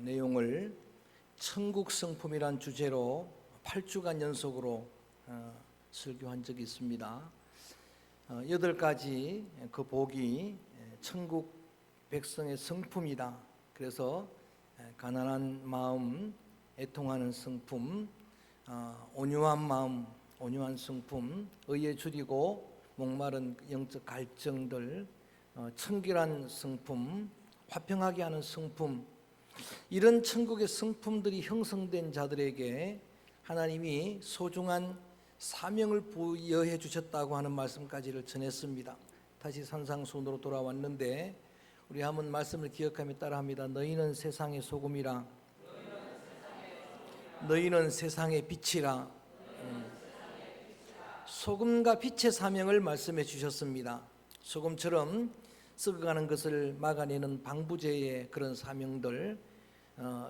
내용을 천국 성품이란 주제로 8주간 연속으로 설교한 적이 있습니다. 8가지 그 복이 천국 백성의 성품이다. 그래서 가난한 마음, 애통하는 성품, 온유한 마음, 온유한 성품, 의에 줄이고 목마른 영적 갈증들, 청결한 성품, 화평하게 하는 성품, 이런 천국의 성품들이 형성된 자들에게 하나님이 소중한 사명을 부여해 주셨다고 하는 말씀까지를 전했습니다. 다시 산상순으로 돌아왔는데 우리 한번 말씀을 기억하며 따라합니다. 너희는 세상의 소금이라, 너희는 세상의 빛이라. 소금과 빛의 사명을 말씀해 주셨습니다. 소금처럼 썩어가는 것을 막아내는 방부제의 그런 사명들,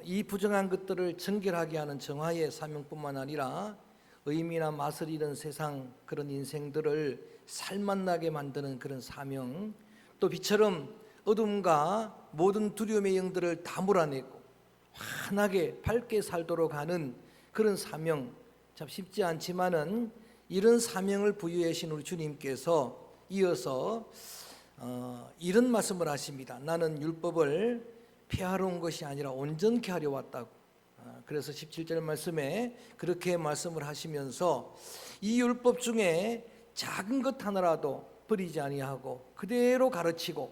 이 부정한 것들을 정결하게 하는 정화의 사명뿐만 아니라 의미나 맛을 잃은 세상 그런 인생들을 살맛나게 만드는 그런 사명, 또 빛처럼 어둠과 모든 두려움의 영들을 다 몰아내고 환하게 밝게 살도록 하는 그런 사명, 참 쉽지 않지만은 이런 사명을 부여해 주신 우리 주님께서 이어서 이런 말씀을 하십니다. 나는 율법을 폐하러 온 것이 아니라 온전케 하려 왔다고. 그래서 17절 말씀에 그렇게 말씀을 하시면서 이 율법 중에 작은 것 하나라도 버리지 아니하고 그대로 가르치고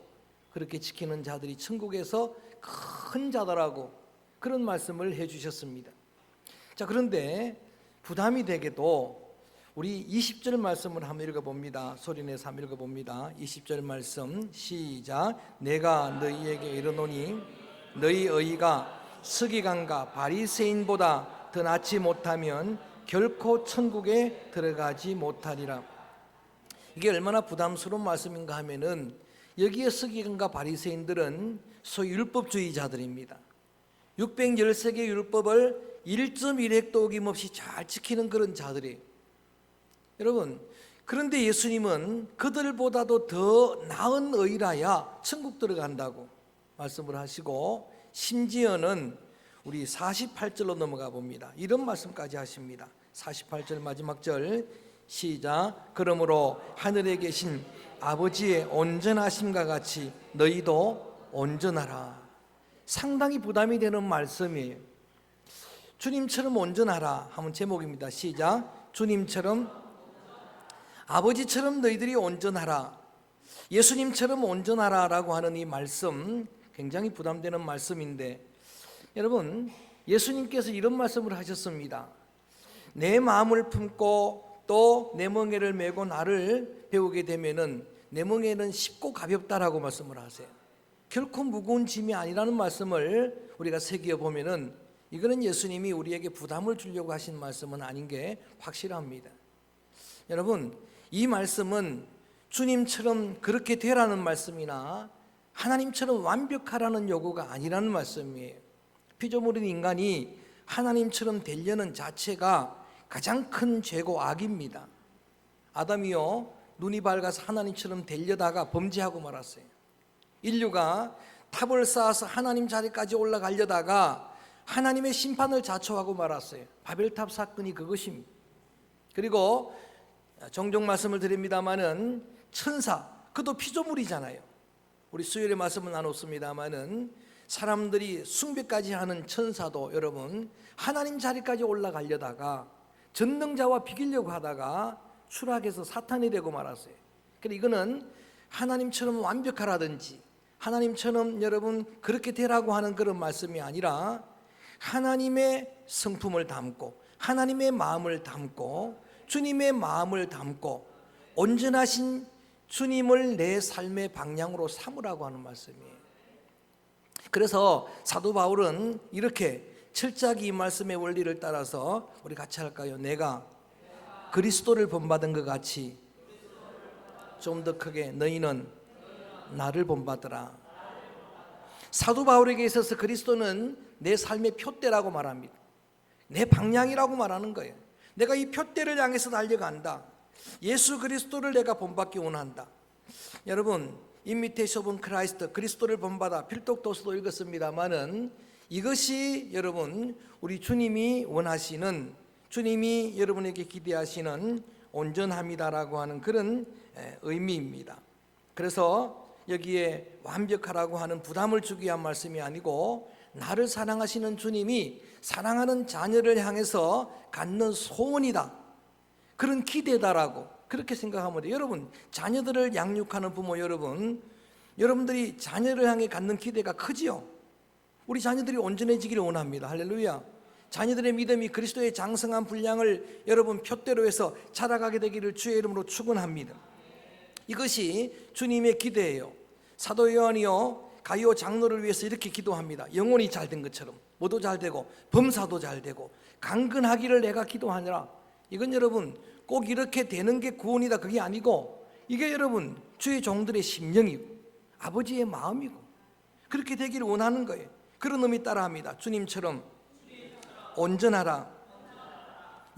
그렇게 지키는 자들이 천국에서 큰 자다라고 그런 말씀을 해주셨습니다. 자, 그런데 부담이 되게도 우리 20절 말씀을 한번 읽어봅니다. 소리내서 한번 읽어봅니다. 20절 말씀 시작. 내가 너희에게 이르노니 너희 의가 서기관과 바리새인보다 더 낫지 못하면 결코 천국에 들어가지 못하리라. 이게 얼마나 부담스러운 말씀인가 하면은 여기에 서기관과 바리새인들은 소위 율법주의자들입니다. 613개 율법을 1.1획도 어김없이 잘 지키는 그런 자들이에요. 여러분, 그런데 예수님은 그들보다도 더 나은 의라야 천국 들어간다고 말씀을 하시고, 심지어는 우리 48절로 넘어가 봅니다. 이런 말씀까지 하십니다. 48절 마지막 절 시작. 그러므로 하늘에 계신 아버지의 온전하심과 같이 너희도 온전하라. 상당히 부담이 되는 말씀이에요. 주님처럼 온전하라 하면 제목입니다. 시작. 주님처럼, 아버지처럼 너희들이 온전하라, 예수님처럼 온전하라라고 하는 이 말씀 굉장히 부담되는 말씀인데, 여러분, 예수님께서 이런 말씀을 하셨습니다. 내 마음을 품고 또 내 멍에를 메고 나를 배우게 되면은 내 멍에는 쉽고 가볍다라고 말씀을 하세요. 결코 무거운 짐이 아니라는 말씀을 우리가 새겨 보면은 이거는 예수님이 우리에게 부담을 주려고 하신 말씀은 아닌 게 확실합니다. 여러분, 이 말씀은 주님처럼 그렇게 되라는 말씀이나 하나님처럼 완벽하라는 요구가 아니라는 말씀이에요. 피조물인 인간이 하나님처럼 되려는 자체가 가장 큰 죄고 악입니다. 아담이요, 눈이 밝아서 하나님처럼 되려다가 범죄하고 말았어요. 인류가 탑을 쌓아서 하나님 자리까지 올라가려다가 하나님의 심판을 자초하고 말았어요. 바벨탑 사건이 그것입니다. 그리고 종종 말씀을 드립니다마는 천사, 그도 피조물이잖아요. 우리 수요일에 말씀을 나눴습니다마는 사람들이 숭배까지 하는 천사도 여러분 하나님 자리까지 올라가려다가 전능자와 비기려고 하다가 추락해서 사탄이 되고 말았어요. 그러니까 이거는 하나님처럼 완벽하라든지 하나님처럼 여러분 그렇게 되라고 하는 그런 말씀이 아니라 하나님의 성품을 담고 하나님의 마음을 담고 주님의 마음을 담고 온전하신 주님을 내 삶의 방향으로 삼으라고 하는 말씀이에요. 그래서 사도 바울은 이렇게 철저하게 이 말씀의 원리를 따라서 우리 같이 할까요? 내가 그리스도를 본받은 것 같이 좀 더 크게 너희는 나를 본받으라. 사도 바울에게 있어서 그리스도는 내 삶의 표대라고 말합니다. 내 방향이라고 말하는 거예요. 내가 이 표대를 향해서 달려간다. 예수 그리스도를 내가 본받기 원한다. 여러분, imitation of Christ, 그리스도를 본받아 필독도서도 읽었습니다마는 이것이 여러분 우리 주님이 원하시는, 주님이 여러분에게 기대하시는 온전함이다라고 하는 그런 의미입니다. 그래서 여기에 완벽하라고 하는 부담을 주기 위한 말씀이 아니고, 나를 사랑하시는 주님이 사랑하는 자녀를 향해서 갖는 소원이다, 그런 기대다라고 그렇게 생각하면 돼요. 여러분, 자녀들을 양육하는 부모 여러분, 여러분들이 자녀를 향해 갖는 기대가 크지요. 우리 자녀들이 온전해지기를 원합니다. 할렐루야. 자녀들의 믿음이 그리스도의 장성한 분량을 여러분 표대로 해서 자라가게 되기를 주의 이름으로 축원합니다. 이것이 주님의 기대예요. 사도 요한이요, 가이오 장로를 위해서 이렇게 기도합니다. 영혼이 잘된 것처럼 뭐도 잘되고 범사도 잘되고 강건하기를 내가 기도하느라. 이건 여러분 꼭 이렇게 되는 게 구원이다, 그게 아니고, 이게 여러분 주의 종들의 심령이고 아버지의 마음이고 그렇게 되기를 원하는 거예요. 그런 의미 따라합니다. 주님처럼 온전하라.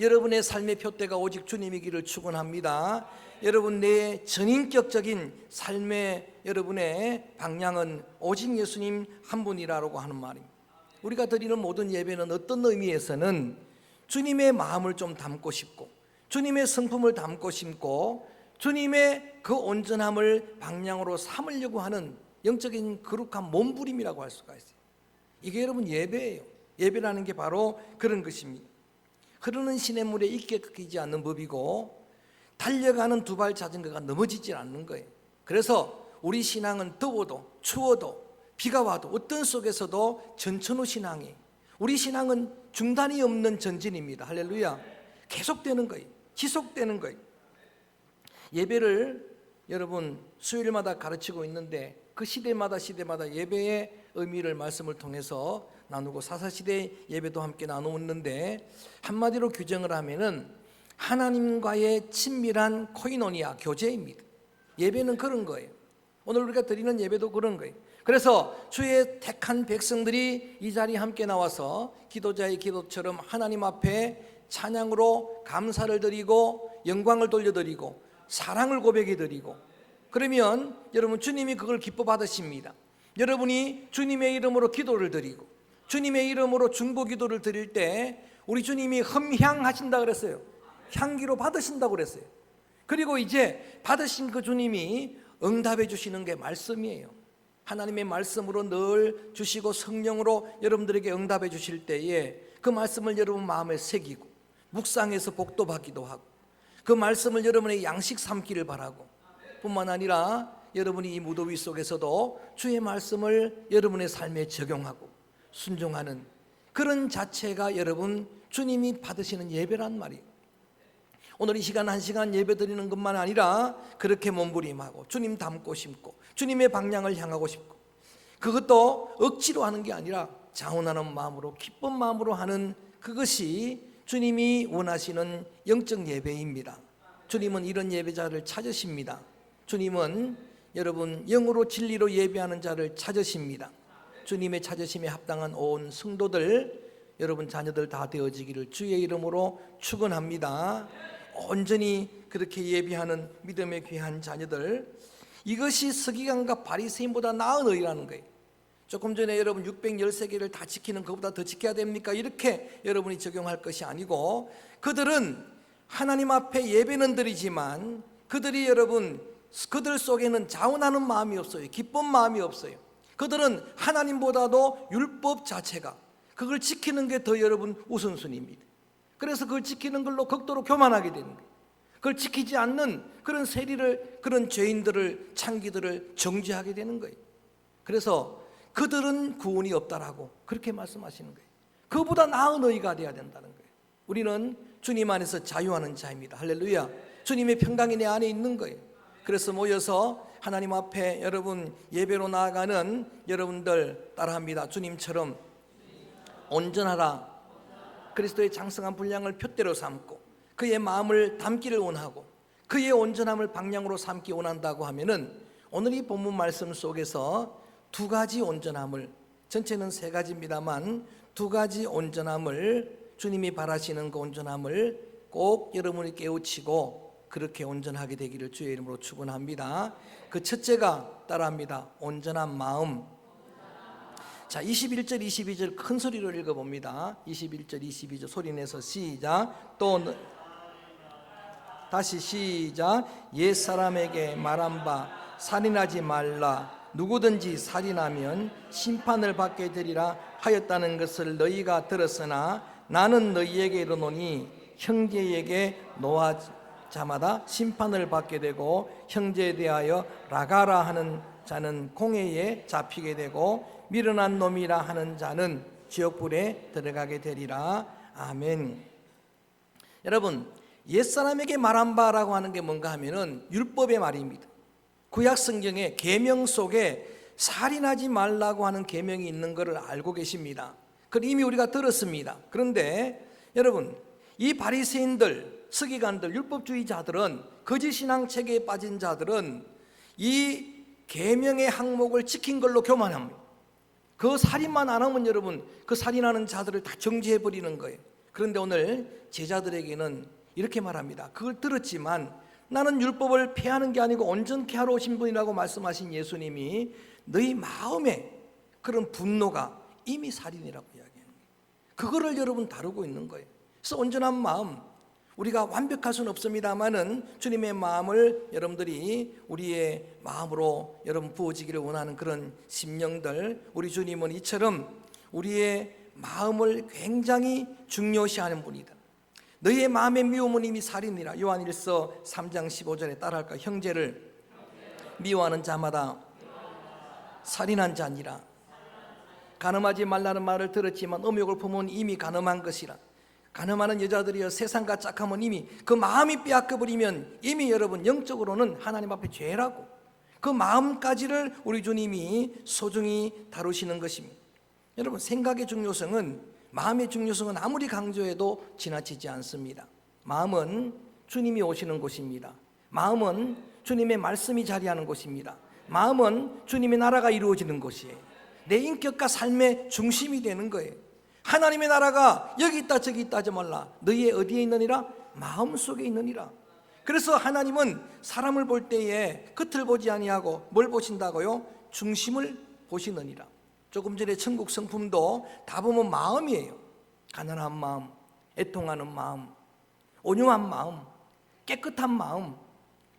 여러분의 삶의 표대가 오직 주님이기를 축원합니다. 여러분 내 전인격적인 삶의 여러분의 방향은 오직 예수님 한 분이라고 하는 말입니다. 우리가 드리는 모든 예배는 어떤 의미에서는 주님의 마음을 좀 담고 싶고, 주님의 성품을 담고 싶고, 주님의 그 온전함을 방향으로 삼으려고 하는 영적인 거룩한 몸부림이라고 할 수가 있어요. 이게 여러분 예배예요. 예배라는 게 바로 그런 것입니다. 흐르는 시냇물에 익게 꺾이지 않는 법이고, 달려가는 두발 자전거가 넘어지지 않는 거예요. 그래서 우리 신앙은 더워도 추워도 비가 와도 어떤 속에서도 전천후 신앙이, 우리 신앙은 중단이 없는 전진입니다. 할렐루야. 계속되는 거예요. 지속되는 거예요. 예배를 여러분 수요일마다 가르치고 있는데, 그 시대마다 예배의 의미를 말씀을 통해서 나누고, 사사시대 예배도 함께 나누었는데, 한마디로 규정을 하면은 하나님과의 친밀한 코이노니아, 교제입니다. 예배는 그런 거예요. 오늘 우리가 드리는 예배도 그런 거예요. 그래서 주의 택한 백성들이 이 자리에 함께 나와서 기도자의 기도처럼 하나님 앞에 찬양으로 감사를 드리고 영광을 돌려드리고 사랑을 고백해 드리고, 그러면 여러분 주님이 그걸 기뻐 받으십니다. 여러분이 주님의 이름으로 기도를 드리고 주님의 이름으로 중보 기도를 드릴 때 우리 주님이 흠향하신다 그랬어요. 향기로 받으신다고 그랬어요. 그리고 이제 받으신 그 주님이 응답해 주시는 게 말씀이에요. 하나님의 말씀으로 늘 주시고 성령으로 여러분들에게 응답해 주실 때에 그 말씀을 여러분 마음에 새기고 묵상해서 복도 받기도 하고, 그 말씀을 여러분의 양식 삼기를 바라고, 뿐만 아니라 여러분이 이 무더위 속에서도 주의 말씀을 여러분의 삶에 적용하고 순종하는 그런 자체가 여러분 주님이 받으시는 예배란 말이에요. 오늘 이 시간 한 시간 예배 드리는 것만 아니라 그렇게 몸부림하고 주님 닮고 싶고 주님의 방향을 향하고 싶고, 그것도 억지로 하는 게 아니라 자원하는 마음으로 기쁜 마음으로 하는, 그것이 주님이 원하시는 영적 예배입니다. 주님은 이런 예배자를 찾으십니다. 주님은 여러분 영으로 진리로 예배하는 자를 찾으십니다. 주님의 찾으심에 합당한 온 성도들, 여러분 자녀들 다 되어지기를 주의 이름으로 축원합니다. 온전히 그렇게 예배하는 믿음의 귀한 자녀들, 이것이 서기관과 바리새인보다 나은 의라는 거예요. 조금 전에 여러분 613개를 다 지키는 것보다 더 지켜야 됩니까? 이렇게 여러분이 적용할 것이 아니고, 그들은 하나님 앞에 예배는 드리지만 그들이 여러분 그들 속에는 자원하는 마음이 없어요. 기쁜 마음이 없어요. 그들은 하나님보다도 율법 자체가, 그걸 지키는 게 더 여러분 우선순위입니다. 그래서 그걸 지키는 걸로 극도로 교만하게 되는 거예요. 그걸 지키지 않는 그런 세리를, 그런 죄인들을, 창기들을 정죄하게 되는 거예요. 그래서 그들은 구원이 없다라고 그렇게 말씀하시는 거예요. 그보다 나은 의가 되어야 된다는 거예요. 우리는 주님 안에서 자유하는 자입니다. 할렐루야. 주님의 평강이 내 안에 있는 거예요. 그래서 모여서 하나님 앞에 여러분 예배로 나아가는 여러분들 따라합니다. 주님처럼 온전하라. 그리스도의 장성한 분량을 표대로 삼고 그의 마음을 담기를 원하고 그의 온전함을 방향으로 삼기 원한다고 하면은, 오늘 이 본문 말씀 속에서 두 가지 온전함을, 전체는 세 가지입니다만 두 가지 온전함을, 주님이 바라시는 그 온전함을 꼭 여러분이 깨우치고 그렇게 온전하게 되기를 주의 이름으로 축원합니다. 그 첫째가 따라합니다. 온전한 마음. 자, 21절 22절 큰 소리로 읽어봅니다. 21절 22절 소리내서 시작. 다시 시작. 옛사람에게 말한 바 살인하지 말라. 누구든지 살인하면 심판을 받게 되리라 하였다는 것을 너희가 들었으나 나는 너희에게 이르노니 형제에게 노하자마다 심판을 받게 되고 형제에 대하여 라가라 하는 자는 공회에 잡히게 되고 미련한 놈이라 하는 자는 지옥불에 들어가게 되리라. 아멘. 여러분, 옛사람에게 말한 바라고 하는 게 뭔가 하면은 율법의 말입니다. 구약 성경의 계명 속에 살인하지 말라고 하는 계명이 있는 것을 알고 계십니다. 그걸 이미 우리가 들었습니다. 그런데 여러분, 이 바리새인들, 서기관들, 율법주의자들은, 거짓신앙 체계에 빠진 자들은 이 계명의 항목을 지킨 걸로 교만합니다. 그 살인만 안 하면 여러분, 그 살인하는 자들을 다 정죄해 버리는 거예요. 그런데 오늘 제자들에게는 이렇게 말합니다. 그걸 들었지만 나는 율법을 폐하는 게 아니고 온전케 하러 오신 분이라고 말씀하신 예수님이 너희 마음에 그런 분노가 이미 살인이라고 이야기하는 거예요. 그거를 여러분 다루고 있는 거예요. 그래서 온전한 마음, 우리가 완벽할 수는 없습니다만은 주님의 마음을 여러분들이 우리의 마음으로 여러분 부어지기를 원하는 그런 심령들, 우리 주님은 이처럼 우리의 마음을 굉장히 중요시하는 분이다. 너희의 마음의 미움은 이미 살인이라. 요한일서 3장 15절에 따라할까? 형제를 미워하는 자마다 살인한 자니라. 간음하지 말라는 말을 들었지만 음욕을 품은 이미 간음한 것이라. 간음하는 여자들이여 세상과 짝하면 이미 그 마음이 빼앗겨버리면 이미 여러분 영적으로는 하나님 앞에 죄라고. 그 마음까지를 우리 주님이 소중히 다루시는 것입니다. 여러분, 생각의 중요성은, 마음의 중요성은 아무리 강조해도 지나치지 않습니다. 마음은 주님이 오시는 곳입니다. 마음은 주님의 말씀이 자리하는 곳입니다. 마음은 주님의 나라가 이루어지는 곳이에요. 내 인격과 삶의 중심이 되는 거예요. 하나님의 나라가 여기 있다 저기 있다 하지 말라. 너희의 어디에 있느니라? 마음속에 있느니라. 그래서 하나님은 사람을 볼 때에 끝을 보지 아니하고 뭘 보신다고요? 중심을 보시느니라. 조금 전에 천국 성품도 다 보면 마음이에요. 가난한 마음, 애통하는 마음, 온유한 마음, 깨끗한 마음,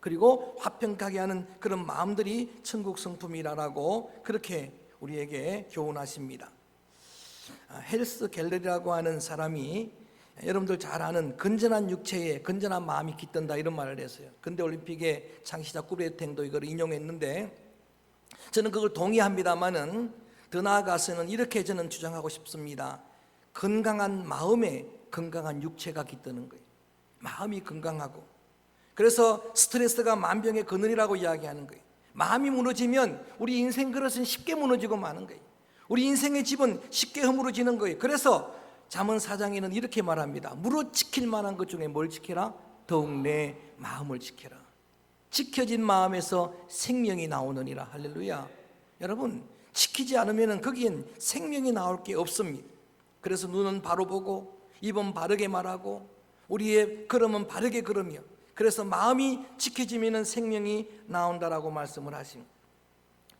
그리고 화평하게 하는 그런 마음들이 천국 성품이라고 그렇게 우리에게 교훈하십니다. 헬스 갤러리라고 하는 사람이 여러분들 잘 아는 건전한 육체에 건전한 마음이 깃든다 이런 말을 했어요. 근대올림픽의 창시자 꾸베탱도 이걸 인용했는데 저는 그걸 동의합니다만은 더 나아가서는 이렇게 저는 주장하고 싶습니다. 건강한 마음에 건강한 육체가 깃드는 거예요. 마음이 건강하고, 그래서 스트레스가 만병의 근원이라고 이야기하는 거예요. 마음이 무너지면 우리 인생 그릇은 쉽게 무너지고 마는 거예요. 우리 인생의 집은 쉽게 허물어지는 거예요. 그래서 잠언 4장에는 이렇게 말합니다. 무릇 지킬 만한 것 중에 뭘 지켜라? 더욱 내 마음을 지켜라. 지켜진 마음에서 생명이 나오느니라. 할렐루야. 여러분, 지키지 않으면 거기엔 생명이 나올 게 없습니다. 그래서 눈은 바로 보고 입은 바르게 말하고 우리의 걸음은 바르게 걸으며, 그래서 마음이 지켜지면 생명이 나온다라고 말씀을 하십니다.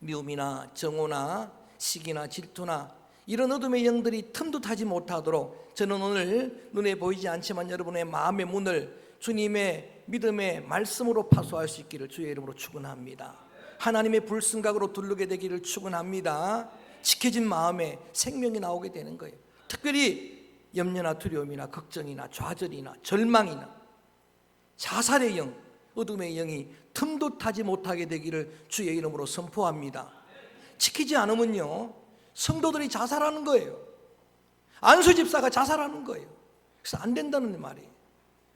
미움이나 정오나 시기나 질투나 이런 어둠의 영들이 틈도 타지 못하도록 저는 오늘 눈에 보이지 않지만 여러분의 마음의 문을 주님의 믿음의 말씀으로 파수할 수 있기를 주의 이름으로 축원합니다. 하나님의 불순각으로 두르게 되기를 축원합니다. 지켜진 마음에 생명이 나오게 되는 거예요. 특별히 염려나 두려움이나 걱정이나 좌절이나 절망이나 자살의 영, 어둠의 영이 틈도 타지 못하게 되기를 주의 이름으로 선포합니다. 지키지 않으면요, 성도들이 자살하는 거예요. 안수 집사가 자살하는 거예요. 그래서 안 된다는 말이에요.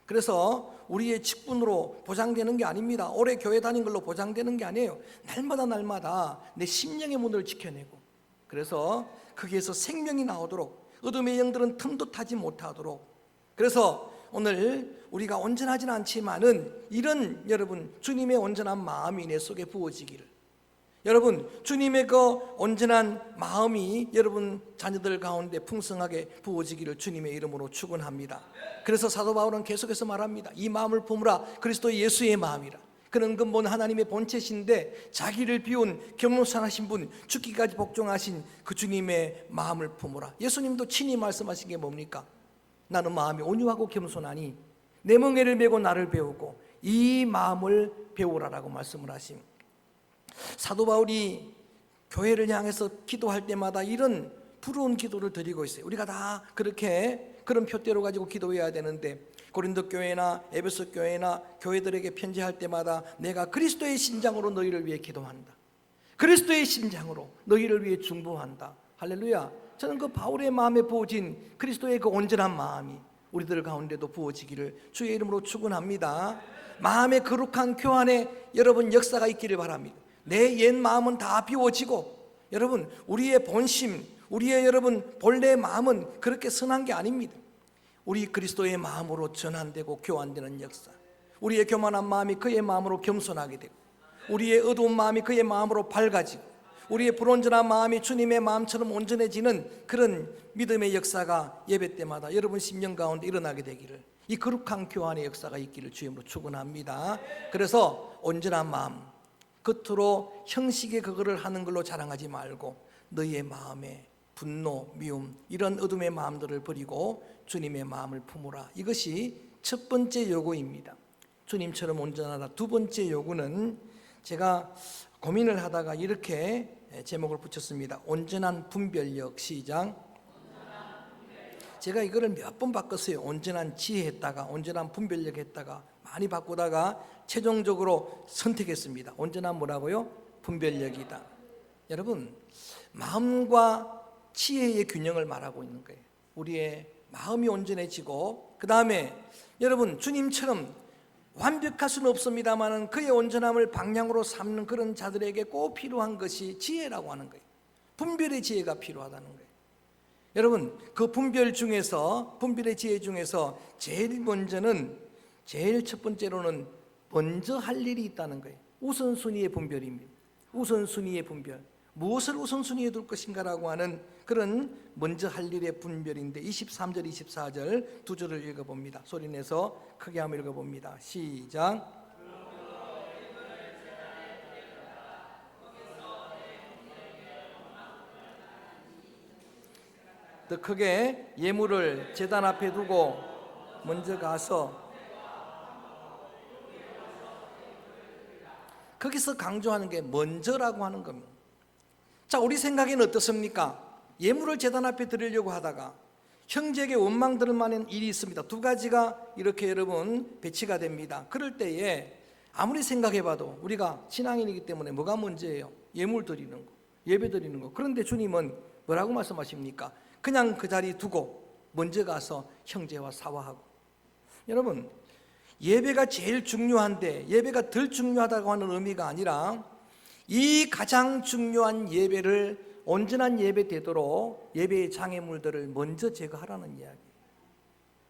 그래서 우리의 직분으로 보장되는 게 아닙니다. 오래 교회 다닌 걸로 보장되는 게 아니에요. 날마다 내 심령의 문을 지켜내고, 그래서 거기에서 생명이 나오도록, 어둠의 영들은 틈도 타지 못하도록. 그래서 오늘 우리가 온전하지는 않지만은 이런 여러분 주님의 온전한 마음이 내 속에 부어지기를, 여러분 주님의 그 온전한 마음이 여러분 자녀들 가운데 풍성하게 부어지기를 주님의 이름으로 축원합니다. 그래서 사도 바울은 계속해서 말합니다. 이 마음을 품으라. 그리스도 예수의 마음이라. 그는 근본 하나님의 본체신데 자기를 비운 겸손하신 분, 죽기까지 복종하신 그 주님의 마음을 품으라. 예수님도 친히 말씀하신 게 뭡니까? 나는 마음이 온유하고 겸손하니 내 멍에를 메고 나를 배우고 이 마음을 배우라라고 말씀을 하심. 사도 바울이 교회를 향해서 기도할 때마다 이런 부러운 기도를 드리고 있어요. 우리가 다 그렇게 그런 표대로 가지고 기도해야 되는데, 고린도 교회나 에베소 교회나 교회들에게 편지할 때마다 내가 그리스도의 심장으로 너희를 위해 기도한다, 그리스도의 심장으로 너희를 위해 중보한다. 할렐루야. 저는 그 바울의 마음에 부어진 그리스도의 그 온전한 마음이 우리들 가운데도 부어지기를 주의 이름으로 축원합니다. 마음의 거룩한 교환에 여러분 역사가 있기를 바랍니다. 내 옛 마음은 다 비워지고, 여러분 우리의 본심, 우리의 여러분 본래의 마음은 그렇게 선한 게 아닙니다. 우리 그리스도의 마음으로 전환되고 교환되는 역사, 우리의 교만한 마음이 그의 마음으로 겸손하게 되고, 우리의 어두운 마음이 그의 마음으로 밝아지고, 우리의 불온전한 마음이 주님의 마음처럼 온전해지는 그런 믿음의 역사가 예배 때마다 여러분 심령 가운데 일어나게 되기를, 이 거룩한 교환의 역사가 있기를 주님으로 축원합니다. 그래서 온전한 마음, 겉으로 형식의 그거를 하는 걸로 자랑하지 말고 너희의 마음에 분노, 미움, 이런 어둠의 마음들을 버리고 주님의 마음을 품으라. 이것이 첫 번째 요구입니다. 주님처럼 온전하다. 두 번째 요구는 제가 고민을 하다가 이렇게 제목을 붙였습니다. 온전한 분별력. 시작. 제가 이거를 몇 번 바꿨어요. 온전한 지혜 했다가 온전한 분별력 했다가 많이 바꾸다가 최종적으로 선택했습니다. 온전한 뭐라고요? 분별력이다. 여러분, 마음과 지혜의 균형을 말하고 있는 거예요. 우리의 마음이 온전해지고, 그 다음에 여러분 주님처럼 완벽할 수는 없습니다만 그의 온전함을 방향으로 삼는 그런 자들에게 꼭 필요한 것이 지혜라고 하는 거예요. 분별의 지혜가 필요하다는 거예요. 여러분, 그 분별의 지혜 중에서 제일 첫 번째로는 먼저 할 일이 있다는 거예요. 우선순위의 분별입니다. 우선순위의 분별. 무엇을 우선순위에 둘 것인가라고 하는 그런 먼저 할 일의 분별인데, 23절 24절 두 절을 읽어봅니다. 소리내서 크게 한번 읽어봅니다. 시작. 더 크게, 예물을 제단 앞에 두고 먼저 가서, 거기서 강조하는 게 먼저라고 하는 겁니다. 자, 우리 생각에는 어떻습니까? 예물을 제단 앞에 드리려고 하다가 형제에게 원망 들을 만한 일이 있습니다. 두 가지가 이렇게 여러분 배치가 됩니다. 그럴 때에 아무리 생각해봐도 우리가 신앙인이기 때문에 뭐가 문제예요? 예물 드리는 거, 예배 드리는 거. 그런데 주님은 뭐라고 말씀하십니까? 그냥 그 자리 두고 먼저 가서 형제와 사화하고. 여러분, 예배가 제일 중요한데 예배가 덜 중요하다고 하는 의미가 아니라, 이 가장 중요한 예배를 온전한 예배 되도록 예배의 장애물들을 먼저 제거하라는 이야기.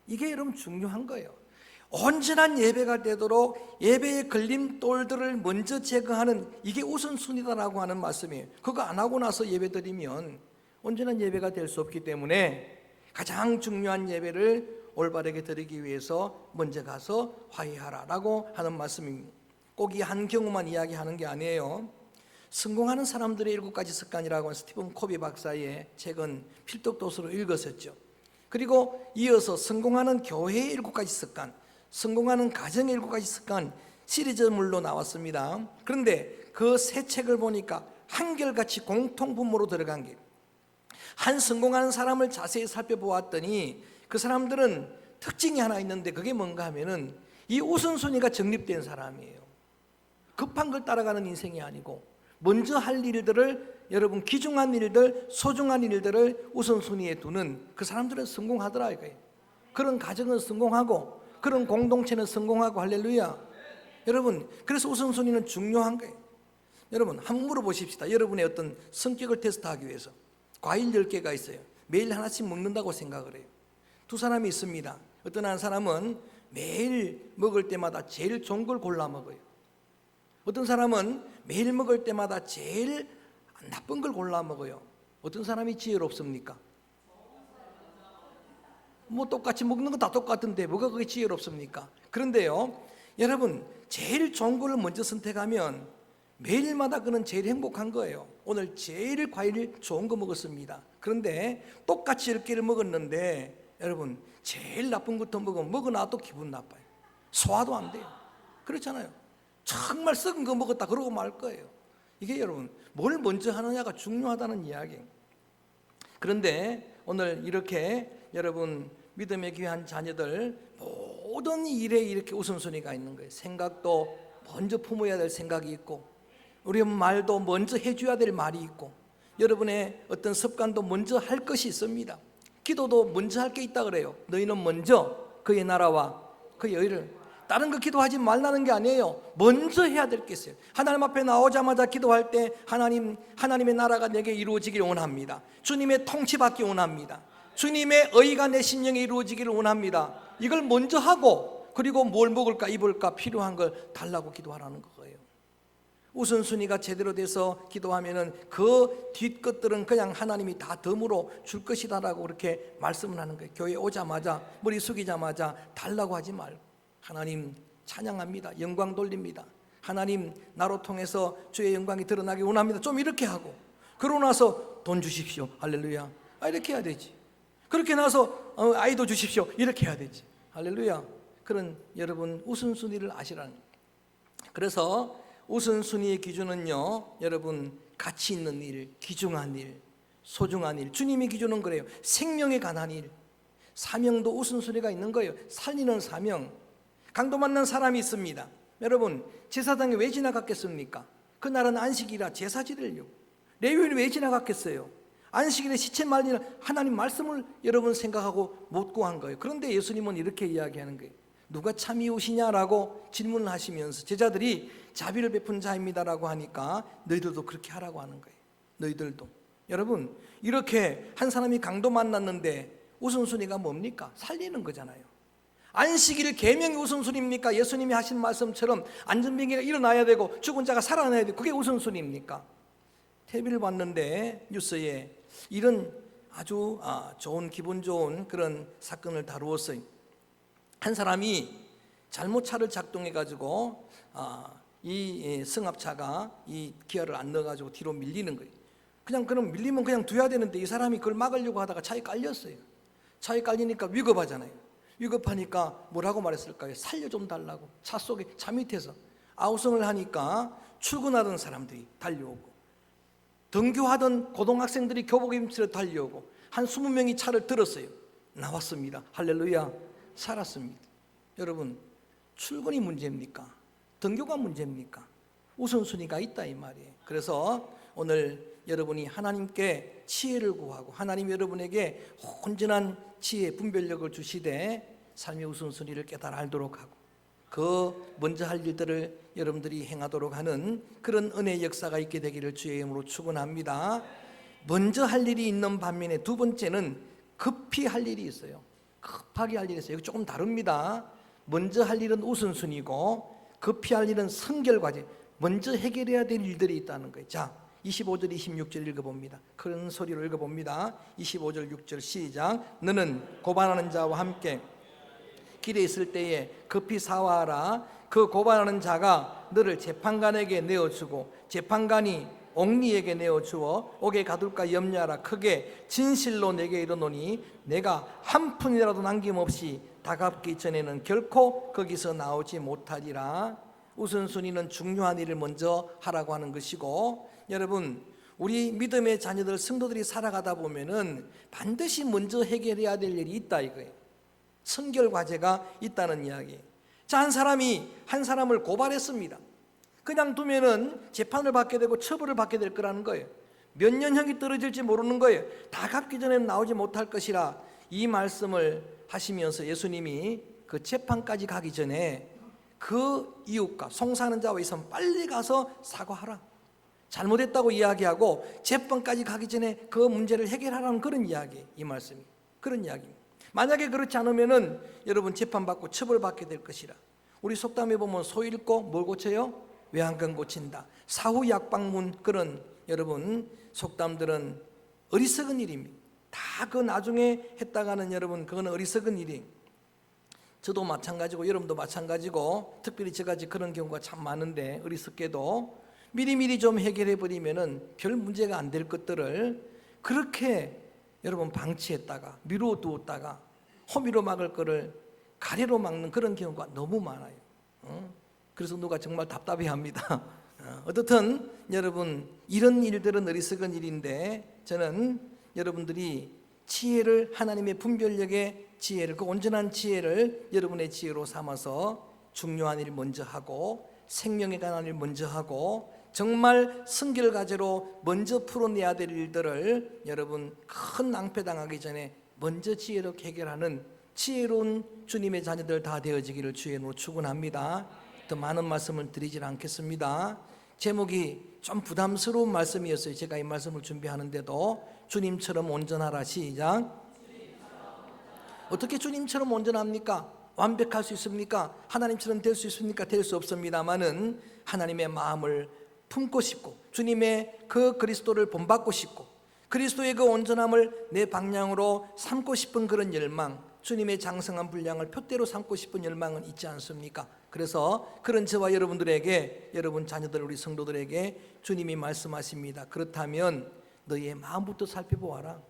이게 여러분 중요한 거예요. 온전한 예배가 되도록 예배의 걸림돌들을 먼저 제거하는, 이게 우선순위다라고 하는 말씀이에요. 그거 안 하고 나서 예배 드리면 온전한 예배가 될 수 없기 때문에 가장 중요한 예배를 올바르게 드리기 위해서 먼저 가서 화해하라라고 하는 말씀입니다. 꼭 이 한 경우만 이야기하는 게 아니에요. 성공하는 사람들의 7가지 습관이라고 하는 스티븐 코비 박사의 책은 필독도서로 읽었었죠. 그리고 이어서 성공하는 교회의 7가지 습관, 성공하는 가정의 7가지 습관 시리즈물로 나왔습니다. 그런데 그 세 책을 보니까 한결같이 공통분모로 들어간 게, 한 성공하는 사람을 자세히 살펴보았더니 그 사람들은 특징이 하나 있는데, 그게 뭔가 하면은 이 우선순위가 정립된 사람이에요. 급한 걸 따라가는 인생이 아니고 먼저 할 일들을, 여러분 귀중한 일들, 소중한 일들을 우선순위에 두는 그 사람들은 성공하더라 이거예요. 그런 가정은 성공하고 그런 공동체는 성공하고. 할렐루야. 여러분, 그래서 우선순위는 중요한 거예요. 여러분 한번 물어보십시다. 여러분의 어떤 성격을 테스트하기 위해서 과일 10개가 있어요. 매일 하나씩 먹는다고 생각을 해요. 두 사람이 있습니다. 어떤 한 사람은 매일 먹을 때마다 제일 좋은 걸 골라 먹어요. 어떤 사람은 매일 먹을 때마다 제일 나쁜 걸 골라 먹어요. 어떤 사람이 지혜롭습니까? 뭐 똑같이 먹는 거 다 똑같은데 뭐가 그게 지혜롭습니까? 그런데요, 여러분, 제일 좋은 걸 먼저 선택하면 매일마다 그는 제일 행복한 거예요. 오늘 제일 과일 좋은 거 먹었습니다. 그런데 똑같이 10개를 먹었는데 여러분, 제일 나쁜 것도 먹어놔도 기분 나빠요. 소화도 안 돼요. 그렇잖아요. 정말 썩은 거 먹었다 그러고 말 거예요. 이게 여러분, 뭘 먼저 하느냐가 중요하다는 이야기예요. 그런데 오늘 이렇게 여러분, 믿음의 귀한 자녀들 모든 일에 이렇게 우선순위가 있는 거예요. 생각도 먼저 품어야 될 생각이 있고, 우리 말도 먼저 해줘야 될 말이 있고, 여러분의 어떤 습관도 먼저 할 것이 있습니다. 기도도 먼저 할 게 있다 그래요. 너희는 먼저 그의 나라와 그의 의를, 다른 거 기도하지 말라는 게 아니에요. 먼저 해야 될 게 있어요. 하나님 앞에 나오자마자 기도할 때 하나님의 나라가 내게 이루어지기를 원합니다. 주님의 통치받기 원합니다. 주님의 의가 내 심령에 이루어지기를 원합니다. 이걸 먼저 하고, 그리고 뭘 먹을까 입을까 필요한 걸 달라고 기도하라는 거예요. 우선순위가 제대로 돼서 기도하면은 그 뒷것들은 그냥 하나님이 다 덤으로 줄 것이다라고 그렇게 말씀을 하는 거예요. 교회 오자마자 머리 숙이자마자 달라고 하지 말고, 하나님 찬양합니다. 영광 돌립니다. 하나님, 나로 통해서 주의 영광이 드러나기 원합니다. 좀 이렇게 하고, 그러고 나서 돈 주십시오. 할렐루야. 이렇게 해야 되지. 그렇게 나서 아이도 주십시오. 이렇게 해야 되지. 할렐루야. 그런 여러분 우선순위를 아시라는 거예요. 그래서 우선순위의 기준은요, 여러분 가치 있는 일, 귀중한 일, 소중한 일, 주님의 기준은 그래요. 생명에 관한 일, 사명도 우선순위가 있는 거예요. 살리는 사명. 강도 만난 사람이 있습니다. 여러분, 제사장이 왜 지나갔겠습니까? 그날은 안식이라 제사 지내려고. 레위인이 왜 지나갔겠어요? 안식일에 시체 말리는 하나님 말씀을 여러분 생각하고 못 구한 거예요. 그런데 예수님은 이렇게 이야기하는 거예요. 누가 참 이웃이냐라고 질문을 하시면서 제자들이 자비를 베푼 자입니다라고 하니까 너희들도 그렇게 하라고 하는 거예요. 너희들도. 여러분, 이렇게 한 사람이 강도 만났는데 우선순위가 뭡니까? 살리는 거잖아요. 안식일 계명이 우선순위입니까? 예수님이 하신 말씀처럼 안전병기가 일어나야 되고 죽은 자가 살아나야 되고, 그게 우선순위입니까? TV를 봤는데 뉴스에 이런 아주 좋은, 기분 좋은 그런 사건을 다루었어요. 한 사람이 잘못 차를 작동해 가지고 이 승합차가 이 기어를 안 넣어 가지고 뒤로 밀리는 거예요. 그럼 밀리면 그냥 둬야 되는데 이 사람이 그걸 막으려고 하다가 차에 깔렸어요. 차에 깔리니까 위급하잖아요. 위급하니까 뭐라고 말했을까요? 살려 좀 달라고. 차 속에, 차 밑에서 아우성을 하니까 출근하던 사람들이 달려오고, 등교하던 고등학생들이 교복 입은 채로 달려오고, 한 20명이 차를 들었어요. 나왔습니다. 할렐루야. 살았습니다. 여러분, 출근이 문제입니까? 등교가 문제입니까? 우선순위가 있다 이 말이에요. 그래서 오늘 여러분이 하나님께 지혜를 구하고, 하나님 여러분에게 온전한 지혜, 분별력을 주시되 삶의 우선순위를 깨달아 알도록 하고, 그 먼저 할 일들을 여러분들이 행하도록 하는 그런 은혜의 역사가 있게 되기를 주의 이름으로 축원합니다. 먼저 할 일이 있는 반면에 두 번째는 급히 할 일이 있어요. 급하게 할 일이 있어요. 여기 조금 다릅니다. 먼저 할 일은 우선순위고 급히 할 일은 선결과제, 먼저 해결해야 될 일들이 있다는 거예요. 자, 25절 26절 읽어봅니다. 큰 소리로 읽어봅니다. 25절 6절 시작. 너는 고발하는 자와 함께 길에 있을 때에 급히 사화하라. 그 고발하는 자가 너를 재판관에게 내어주고 재판관이 옥리에게 내어주어 옥에 가둘까 염려하라. 크게 진실로 내게 이르노니 내가 한 푼이라도 남김없이 다 갚기 전에는 결코 거기서 나오지 못하리라. 우선순위는 중요한 일을 먼저 하라고 하는 것이고, 여러분, 우리 믿음의 자녀들, 성도들이 살아가다 보면은 반드시 먼저 해결해야 될 일이 있다 이거예요. 선결 과제가 있다는 이야기예요. 자, 한 사람을 고발했습니다. 그냥 두면은 재판을 받게 되고 처벌을 받게 될 거라는 거예요. 몇 년형이 떨어질지 모르는 거예요. 다 갚기 전에는 나오지 못할 것이라, 이 말씀을 하시면서 예수님이 그 재판까지 가기 전에 그 이웃과 송사하는 자와 있으면 빨리 가서 사과하라, 잘못했다고 이야기하고 재판까지 가기 전에 그 문제를 해결하라는 그런 이야기, 이 말씀이 그런 이야기입니다. 만약에 그렇지 않으면은 여러분 재판받고 처벌받게 될 것이라. 우리 속담에 보면 소 잃고 뭘 고쳐요? 외양간 고친다. 사후 약방문, 그런 여러분 속담들은 어리석은 일입니다. 다 그 나중에 했다가는 여러분 그건 어리석은 일이. 저도 마찬가지고 여러분도 마찬가지고 특별히 저같이 그런 경우가 참 많은데 어리석게도 미리미리 좀 해결해 버리면은 별 문제가 안 될 것들을 그렇게 여러분 방치했다가 미뤄두었다가 호미로 막을 거를 가래로 막는 그런 경우가 너무 많아요. 그래서 누가 정말 답답해합니다. 어떻든 여러분 이런 일들은 어리석은 일인데 저는 여러분들이 지혜를 하나님의 분별력의 지혜를 그 온전한 지혜를 여러분의 지혜로 삼아서 중요한 일 먼저 하고 생명에 관한 일 먼저 하고 정말 성결과제로 먼저 풀어내야 될 일들을 여러분 큰 낭패당하기 전에 먼저 지혜롭게 해결하는 지혜로운 주님의 자녀들 다 되어지기를 주의 이름으로 축원합니다. 더 많은 말씀을 드리질 않겠습니다. 제목이 좀 부담스러운 말씀이었어요. 제가 이 말씀을 준비하는데도 주님처럼 온전하라. 시작. 어떻게 주님처럼 온전합니까? 완벽할 수 있습니까? 하나님처럼 될 수 있습니까? 될 수 없습니다만은 하나님의 마음을 품고 싶고 주님의 그 그리스도를 본받고 싶고 그리스도의 그 온전함을 내 방향으로 삼고 싶은 그런 열망, 주님의 장성한 분량을 표대로 삼고 싶은 열망은 있지 않습니까? 그래서 그런 저와 여러분들에게, 여러분 자녀들 우리 성도들에게 주님이 말씀하십니다. 그렇다면 너희의 마음부터 살펴보아라.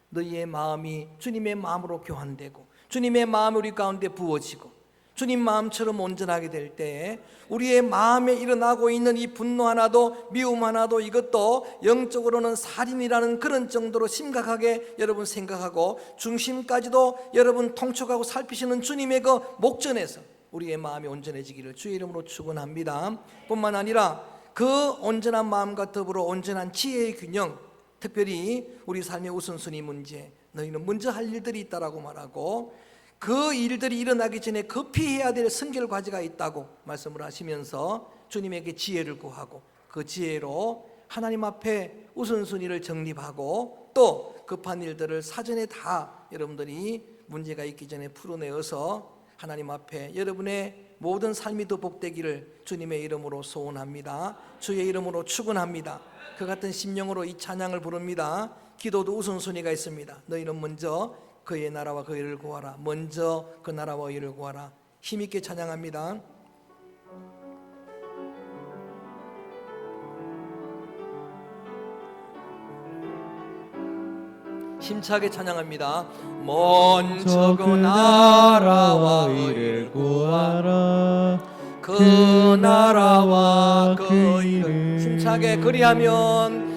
너희의 마음이 주님의 마음으로 교환되고 주님의 마음이 우리 가운데 부어지고 주님 마음처럼 온전하게 될 때에 우리의 마음에 일어나고 있는 이 분노 하나도 미움 하나도 이것도 영적으로는 살인이라는 그런 정도로 심각하게 여러분 생각하고 중심까지도 여러분 통촉하고 살피시는 주님의 그 목전에서 우리의 마음이 온전해지기를 주의 이름으로 축원합니다. 뿐만 아니라 그 온전한 마음과 더불어 온전한 지혜의 균형, 특별히 우리 삶의 우선순위 문제, 너희는 먼저 할 일들이 있다라고 말하고 그 일들이 일어나기 전에 급히 해야 될 성결 과제가 있다고 말씀을 하시면서 주님에게 지혜를 구하고 그 지혜로 하나님 앞에 우선순위를 정립하고 또 급한 일들을 사전에 다 여러분들이 문제가 있기 전에 풀어내어서 하나님 앞에 여러분의 모든 삶이 더 복되기를 주님의 이름으로 소원합니다. 주의 이름으로 축원합니다. 그 같은 심령으로 이 찬양을 부릅니다. 기도도 우선순위가 있습니다. 너희는 먼저 그의 나라와 그 의를 구하라. 먼저 그 나라와 의를 구하라. 힘있게 찬양합니다. 힘차게 찬양합니다. 먼저 그 나라와 의를 구하라. 그 나라와 그 의를 힘차게 그리하면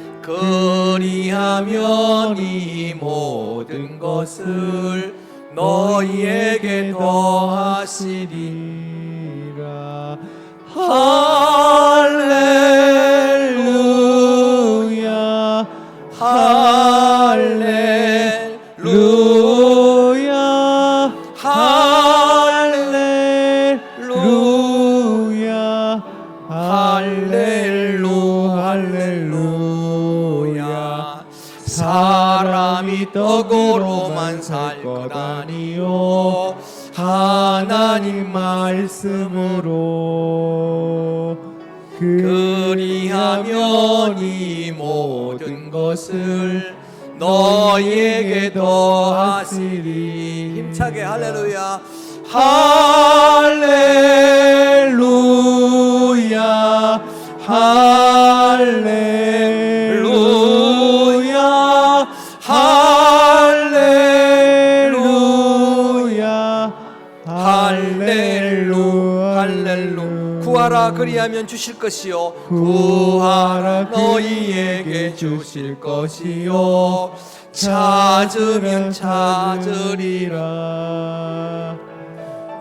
이 모든 것을 너희에게 더하시리라. 할렐루야 할렐루야 할렐루야 할렐루야. 사람이 떡으로만 살 것 아니요 하나님 말씀으로 그리하면 이 모든 것을 너희에게 더하시리. 힘차게 할렐루야 할렐루야 할렐루야 할렐루야 할렐루야. 구하라 그리하면 주실 것이요 구하라 너희에게 주실 것이요 찾으면 찾으리라.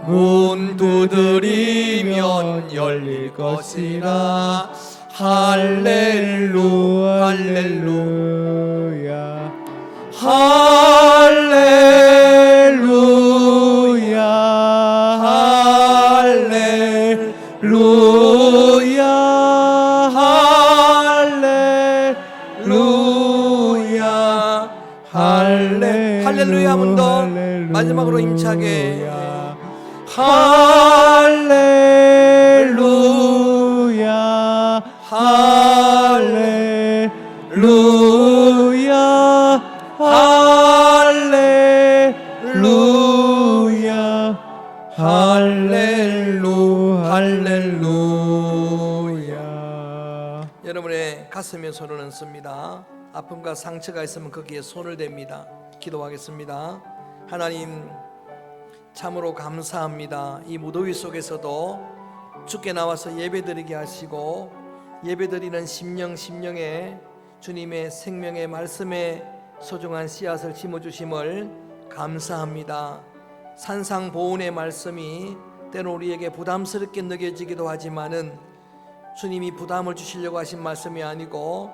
문 두드리면 열릴 것이라. 할렐루야 할렐루야 할렐루야 할렐루야 할렐루야. 한 번 더 마지막으로 힘차게 할렐루야 할렐루야 할렐루야 할렐루야. 여러분의 가슴에 손을 얹습니다. 아픔과 상처가 있으면 거기에 손을 댑니다. 기도하겠습니다. 하나님, 참으로 감사합니다. 이 무더위 속에서도 주께 나와서 예배드리게 하시고 예배드리는 심령에 주님의 생명의 말씀에 소중한 씨앗을 심어주심을 감사합니다. 산상보훈의 말씀이 때로 우리에게 부담스럽게 느껴지기도 하지만은 주님이 부담을 주시려고 하신 말씀이 아니고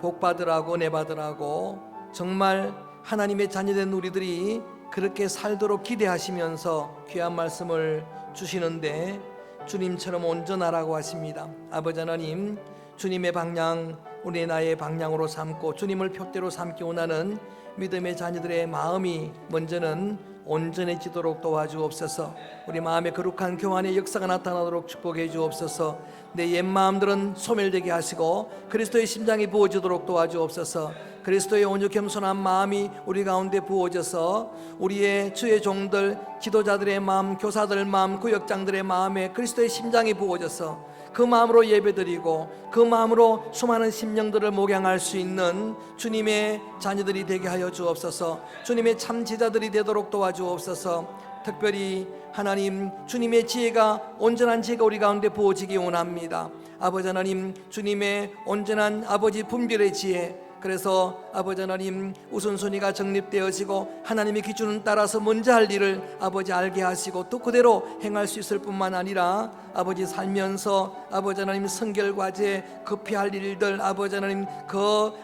복받으라고 내받으라고 정말 하나님의 자녀된 우리들이 그렇게 살도록 기대하시면서 귀한 말씀을 주시는데 주님처럼 온전하라고 하십니다. 아버지 하나님, 주님의 방향 우리의 나의 방향으로 삼고 주님을 표대로 삼기 원하는 믿음의 자녀들의 마음이 먼저는 온전해지도록 도와주옵소서. 우리 마음의 거룩한 교환의 역사가 나타나도록 축복해 주옵소서. 내 옛 마음들은 소멸되게 하시고 그리스도의 심장이 부어지도록 도와주옵소서. 그리스도의 온유 겸손한 마음이 우리 가운데 부어져서 우리의 주의 종들, 지도자들의 마음, 교사들 마음, 구역장들의 마음에 그리스도의 심장이 부어져서 그 마음으로 예배드리고 그 마음으로 수많은 심령들을 목양할 수 있는 주님의 자녀들이 되게 하여 주옵소서. 주님의 참 제자들이 되도록 도와주옵소서. 특별히 하나님, 주님의 지혜가, 온전한 지혜가 우리 가운데 부어지기 원합니다. 아버지 하나님, 주님의 온전한 아버지 분별의 지혜, 그래서 아버지 하나님, 우선순위가 정립되어지고 하나님의 기준을 따라서 먼저 할 일을 아버지 알게 하시고 또 그대로 행할 수 있을 뿐만 아니라 아버지 살면서 아버지 하나님 성결과제, 급히 할 일들, 아버지 하나님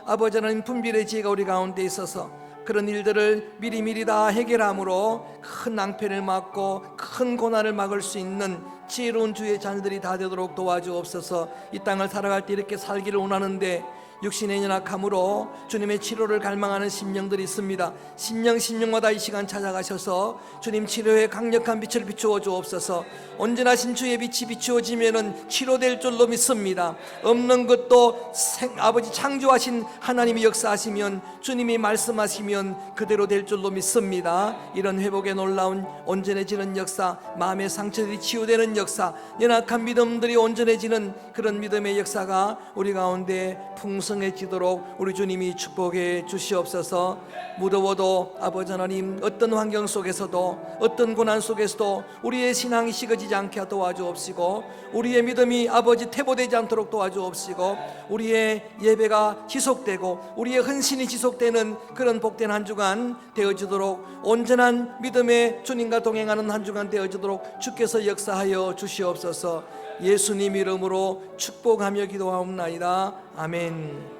아버지 하나님 분별의 지혜가 우리 가운데 있어서 그런 일들을 미리미리 다 해결함으로 큰 낭패를 막고 큰 고난을 막을 수 있는 지혜로운 주의 자녀들이 다 되도록 도와주옵소서. 이 땅을 살아갈 때 이렇게 살기를 원하는데 육신의 연약함으로 주님의 치료를 갈망하는 심령들이 있습니다. 심령마다 이 시간 찾아가셔서 주님 치료의 강력한 빛을 비추어 주옵소서. 온전하신 주의 빛이 비추어지면 치료될 줄로 믿습니다. 없는 것도 아버지 창조하신 하나님이 역사하시면, 주님이 말씀하시면 그대로 될 줄로 믿습니다. 이런 회복의 놀라운 온전해지는 역사, 마음의 상처들이 치유되는 역사, 연약한 믿음들이 온전해지는 그런 믿음의 역사가 우리 가운데 풍성해지도록 우리 주님이 축복해 주시옵소서. 무더워도 아버지 하나님, 어떤 환경 속에서도 어떤 고난 속에서도 우리의 신앙이 식어지지 않게 도와주옵시고 우리의 믿음이 아버지 퇴보되지 않도록 도와주옵시고 우리의 예배가 지속되고 우리의 헌신이 지속되는 그런 복된 한 주간 되어지도록, 온전한 믿음의 주님과 동행하는 한 주간 되어지도록 주께서 역사하여 주시옵소서. 예수님 이름으로 축복하며 기도하옵나이다. 아멘.